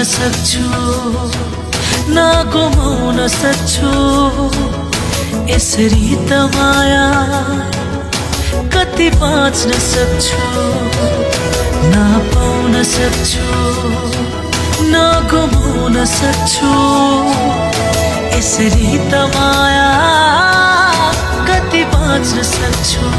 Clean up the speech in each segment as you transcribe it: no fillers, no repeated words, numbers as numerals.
सक्छु न गुमाउन सक्छु यसरी त माया कति बाँच्न सक्छु न पाउन सक्छु न गुमाउन सक्छु यसरी त माया कति बाँच्न सक्छु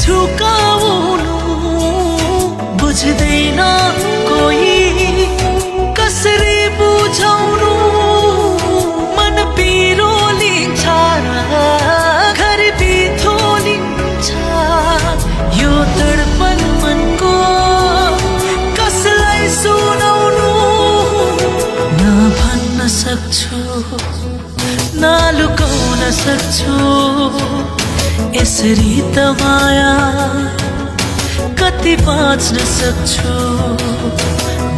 झुकाउनु बुझ्दैन कोही कसरी बुझाउनु मन पिरोलिन्छ घर बिथोलिन्छ यो तडपन मनको कसलाई सुनाउनु न भन्न सक्छु न लुकाउन सक्छु यसरी त माया कति बाँच्न सक्छु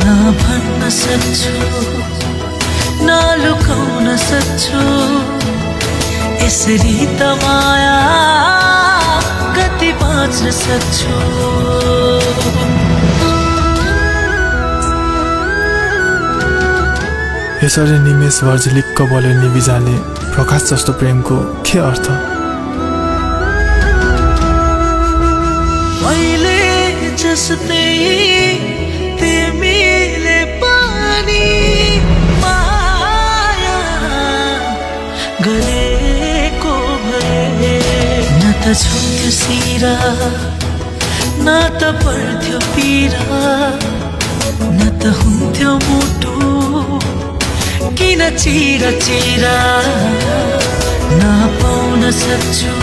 न भन्न सक्छु न लुकाउन सक्छु यसरी त माया कति बाँच्न सक्छु यसरी निमेष झिलिक्क बल्यो निबिजाने प्रकाश जस्तो प्रेमको के अर्थ मैले जस्तै तिमीले पनि माया गरेको भए न त झुम्थ्यो सिरा न त पर्थ्यो पीरा न त हुन्थ्यो मुटु किन चिरा चिरा न पाउन सक्छु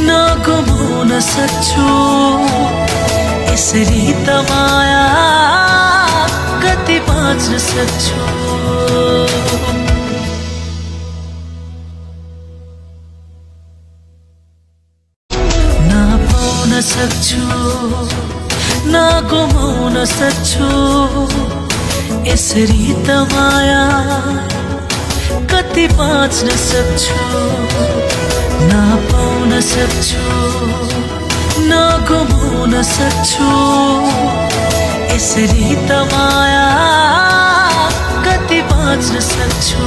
न गुमाउन सक्छु यसरी त माया कति बाँच्न सक्छु न पाउन सक्छु न गुमाउन सक्छु यसरी त माया कति बाँच्न सक्छु न पाउन सक्छु न गुमाउन सक्छु यसरी त माया कति बाँच्न सक्छु